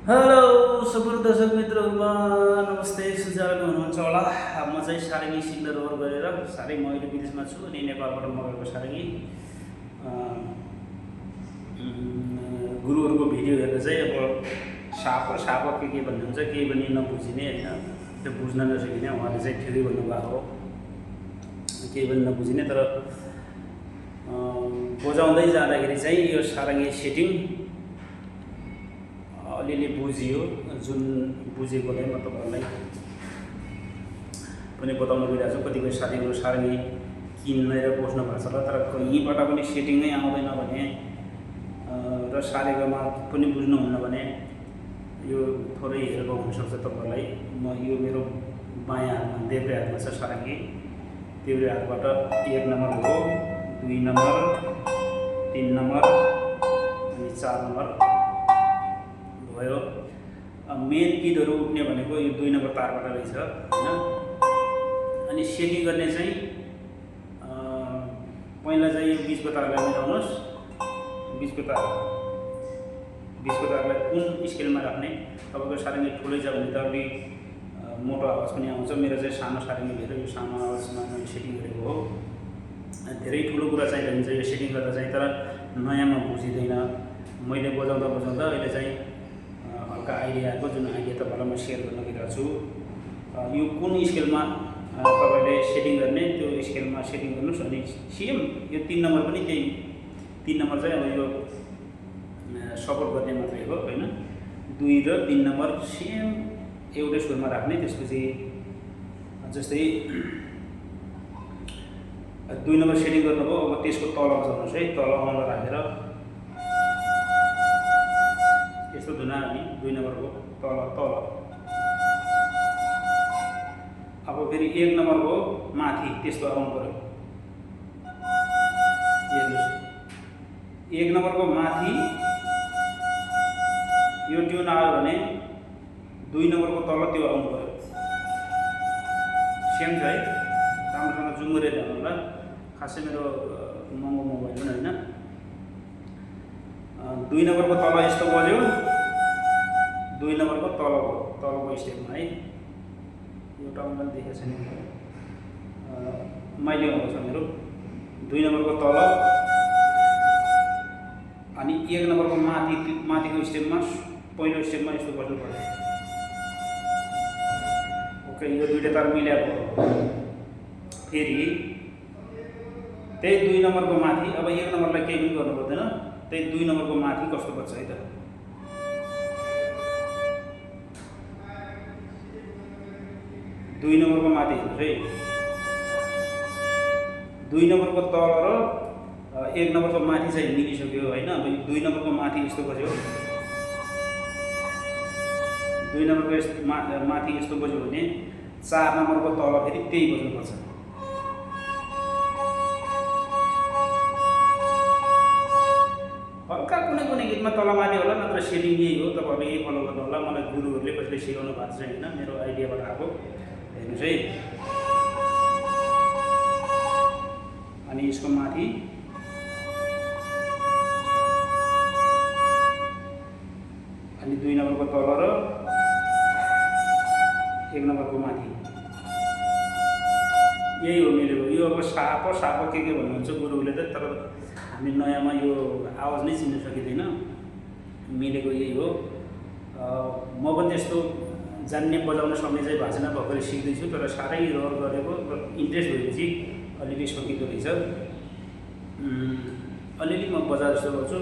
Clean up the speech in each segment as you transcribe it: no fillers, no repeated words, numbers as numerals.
Hello सबै दर्शक मित्रहरूमा नमस्ते, सुझाव हुनुहुन्छ होला। म चाहिँ सारङ्गी सिक्न रोहर गरेर साह्रै म अहिले विदेशमा छु अनि नेपालबाट मगाएको सारङ्गी गुरुहरूको भिडियो हेर्दा चाहिँ अब साप के भन्नुहुन्छ केही पनि नबुझिने होइन, त्यो बुझ्न नसकिने। उहाँले चाहिँ ठिकै भन्नुभएको हो, केही पनि नबुझिने। तर बजाउँदै जाँदाखेरि चाहिँ यो सारङ्गी सेटिङ अलिअलि बुझियो। जुन बुझेकोलाई म तपाईँहरूलाई पनि बताउन गइरहेको छु। कतिपय साथीहरू सारङ्गी किनेर बस्नु भएको छ र तर यहीँबाट पनि सेटिङै आउँदैन भने र सारेगामा पनि बुझ्नुहुन्न भने यो थोरै हेरेको हुनसक्छ तपाईँहरूलाई। म यो मेरो बायाँ हातमा देब्रे हातमा छ सारङ्गी। देब्रे हातबाट 1 नम्बर हो, 2 नम्बर, 3 नम्बर अनि 4 नम्बर भयो। मेन गीतहरू उठ्ने भनेको यो 2 नम्बर तारबाट रहेछ होइन। अनि सेटिङ गर्ने चाहिँ पहिला चाहिँ यो बिचको तारलाई मिलाउनुहोस्। बिचको तारलाई कुन स्केलमा राख्ने, तपाईँको सारङ्गी ठुलै छ भने त अलि मोटो आवाज पनि आउँछ। मेरो चाहिँ सानो सारङ्गी भएर यो सानो आवाजमा मैले सेटिङ गरेको हो। धेरै ठुलो कुरा चाहिँ रहन्छ यो सेटिङ गर्दा चाहिँ, तर नयाँमा बुझिँदैन। मैले बजाउँदा अहिले चाहिँ हल्का आइडिया आएको, जुन आइडिया तपाईँलाई म सेयर गर्न गइरहेको छु। यो कुन स्केलमा तपाईँले सेटिङ गर्ने त्यो स्केलमा सेटिङ गर्नुहोस्। अनि सेम यो 3 नम्बर पनि त्यही 3 नम्बर चाहिँ अब यो सपोर्ट गर्ने मात्रै हो होइन। 2 र 3 नम्बर सेम एउटै सुरमा राख्ने। त्यसपछि जस्तै 2 नम्बर सेटिङ गर्नुभयो, अब त्यसको तल बजाउनुहोस् है। तल औँला राखेर यस्तो धुना अनि 2 नम्बरको तल। अब फेरि 1 नम्बरको माथि त्यस्तो आउनु पर्यो। हेर्नुहोस्, 1 नम्बरको माथि यो ट्युन आयो भने 2 नम्बरको तल त्यो आउनु पर्यो। सेम छ है, राम्रोसँग जुम गरेर हेर्नु होला। खासै मेरो महँगो मोबाइल पनि होइन। 2 नम्बरको तल यस्तो बज्यो, 2 नम्बरको तलको स्टेपमा है। एउटा अनलाइन देखेको छैन, माइले आउँछ मेरो। 2 नम्बरको तल अनि 1 नम्बरको माथिको स्टेपमा, पहिलो स्टेपमा यस्तो बज्नु पर्यो। ओके, यो दुईवटा तार मिलाएको। फेरि त्यही 2 नम्बरको माथि, अब 1 नम्बरलाई केही पनि गर्नु पर्दैन, त्यही 2 नम्बरको माथि कस्तो बज्छ है त। 2 नम्बरको माथि हेर्नुहोस् है। 2 नम्बरको तल र 1 नम्बरको माथि चाहिँ मिलिसक्यो होइन। अब 2 नम्बरको माथि यस्तो बज्यो, 2 नम्बरको माथि यस्तो बज्यो भने 4 नम्बरको तल फेरि त्यही बज्नुपर्छ। हल्का कुनै गीतमा तलमाथि होला, नत्र सेटिङ यही हो। तपाईँहरूले यही फलो गर्नु होला। मलाई गुरुहरूले कसैले सिकाउनु भएको चाहिँ होइन, मेरो आइडियाबाट आएको। हेर्नुहोस् है। अनि यसको माथि अनि 2 नम्बरको तल र 1 नम्बरको माथि, यही हो मिलेको। यो अब साप के भन्नुहुन्छ गुरुले त, तर हामी नयाँमा यो आवाज नै चिन्न सकिँदैन। मिलेको यही हो। म पनि त्यस्तो जान्ने बजाउन सक्ने चाहिँ भएको छैन, भर्खरै सिक्दैछु। तर साह्रै रहर गरेको र इन्ट्रेस्ट भएपछि अलिअलि सकिँदो रहेछ। अलिअलि म बजार जस्तो गर्छु।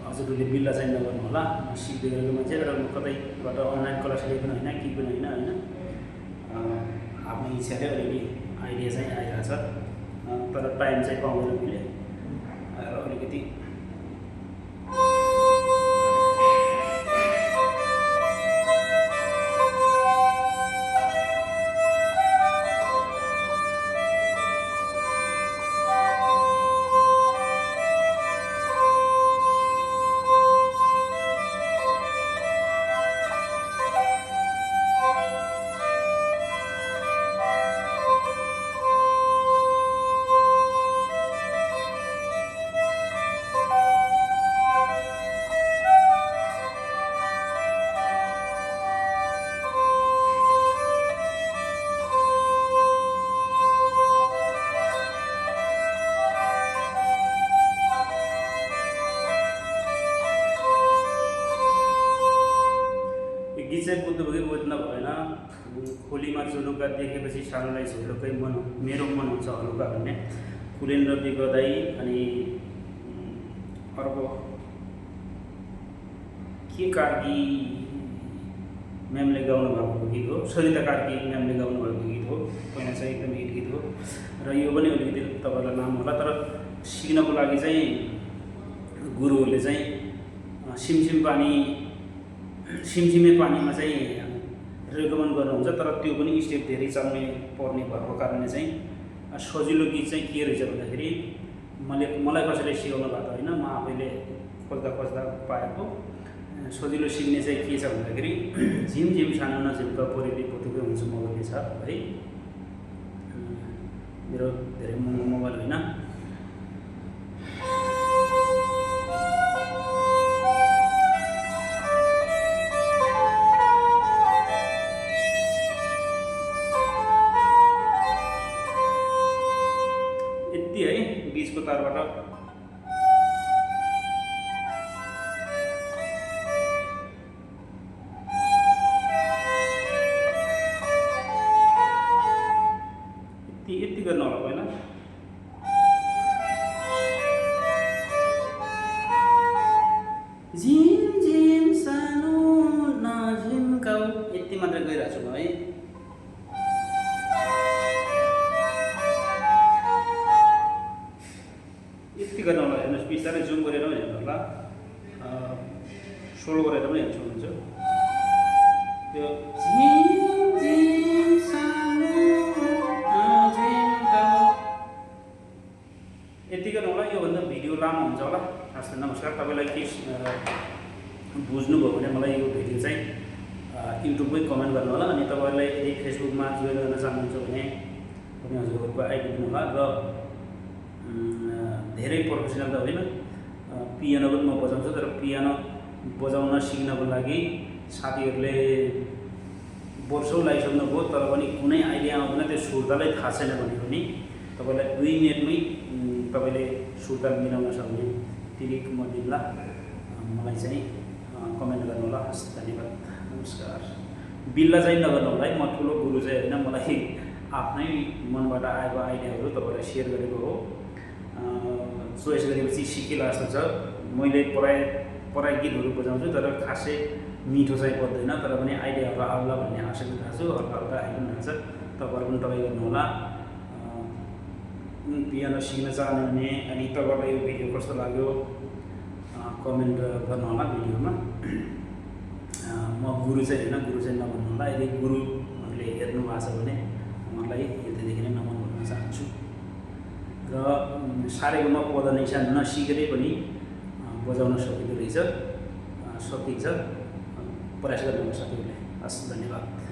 हजुरहरूले बिल्ला चाहिँ नगर्नु होला। म सिक्दै गरेको मान्छे, र म कतैबाट अनलाइन क्लास लिएको पनि होइन, केही पनि होइन। आफ्नो इच्छाले अलिअलि आइडिया चाहिँ आइरहेछ, तर टाइम चाहिँ पाउँदैन मैले। अलिकति चाहिँ बुझ्नु भयो कि बुझ्न भएन। खोलीमा जुलुका देखेपछि सानोलाई झुलुकै मन मेरो मन हुन्छ हलुका भन्ने कुलेन्द्र विगदाई। अनि अर्को के कार्की म्यामले गाउनु भएको गीत हो, सरिता कार्की म्यामले गाउनु भएको गीत हो। पहिला चाहिँ एकदम हिट गीत हो र यो पनि अलिकति तपाईँलाई नाम होला। तर सिक्नको लागि चाहिँ गुरुहरूले चाहिँ सिमसिमे पानीमा चाहिँ रेकमेन्ड गर्नुहुन्छ। तर त्यो पनि स्टेप धेरै चल्ने पर्ने भएको कारणले चाहिँ सजिलो गीत चाहिँ के रहेछ भन्दाखेरि मलाई कसैले सिकाउनु भएको होइन, म आफैले खोज्दा पाएको सजिलो सिक्ने चाहिँ के छ भन्दाखेरि झिम झिम सानो नझिम्का पोरेली पोतुकै हुन्छ मोबाइल छ है। मेरो धेरै महँगो मोबाइल होइन। यति है बिचको तारबाट यति गर्न होला पहिला। झिम झिम सानो नझिम्काउ यति मात्रै गइरहेको छु म है। यति गर्न होला, हेर्नुहोस् बिस्तारै जुम गरेर पनि हेर्नु होला, सोलो गरेर पनि हेर्नु सक्नुहुन्छ। त्यो झिम झिम सानो यति गर्नु होला। योभन्दा भिडियो लामो हुन्छ होला। हस् नमस्कार। तपाईँलाई के बुझ्नुभयो भने मलाई यो भिडियो चाहिँ युट्युबमै कमेन्ट गर्नु होला। अनि तपाईँलाई यदि फेसबुकमा जोइन गर्न चाहनुहुन्छ भने पनि हजुरहरूको आइडी दिनु होला। र धेरै प्रोफेसनल त होइन, पियानो पनि म बजाउँछु। तर पियानो बजाउन सिक्नको लागि साथीहरूले वर्षौँ लगाइसक्नुभयो तर पनि कुनै आइडिया आउँदैन, त्यो सुर्तालै थाहा छैन भने पनि तपाईँलाई 2 मिनटमै तपाईँले सुर्ता मिलाउन सक्ने ट्रिक म दिन्ला। मलाई चाहिँ कमेन्ट गर्नु होला। हस् धन्यवाद नमस्कार। बिल्ला चाहिँ नगर्नु होला है, म ठुलो गुरु चाहिँ होइन, मलाई आफ्नै मनबाट आएको आइडियाहरू तपाईँलाई सेयर गरेको हो। चोइस गरेपछि सिकेला जस्तो छ। मैले पराई गीतहरू बजाउँछु तर खासै मिठो चाहिँ पर्दैन, तर पनि आइडियाहरू आउला भन्ने आशा गरिरहेको छु। हल्का हल्का आइरहनु छ, तपाईँहरू पनि ट्राई गर्नु होला। पियानो सिक्न चाहनु भने अनि तपाईँलाई यो भिडियो कस्तो लाग्यो कमेन्ट गर्नु होला भिडियोमा। म गुरु चाहिँ होइन, गुरु चाहिँ नभन्नु होला। यदि गुरुहरूले हेर्नु भएको छ भने उहाँलाई हृदयदेखि नै नमन भन्न चाहन्छु। र सारेगामा पद निसा नसिकेरै पनि बजाउन सकिँदो रहेछ, सकिन्छ। प्रयास गर्नु साथीहरूले। हस् धन्यवाद।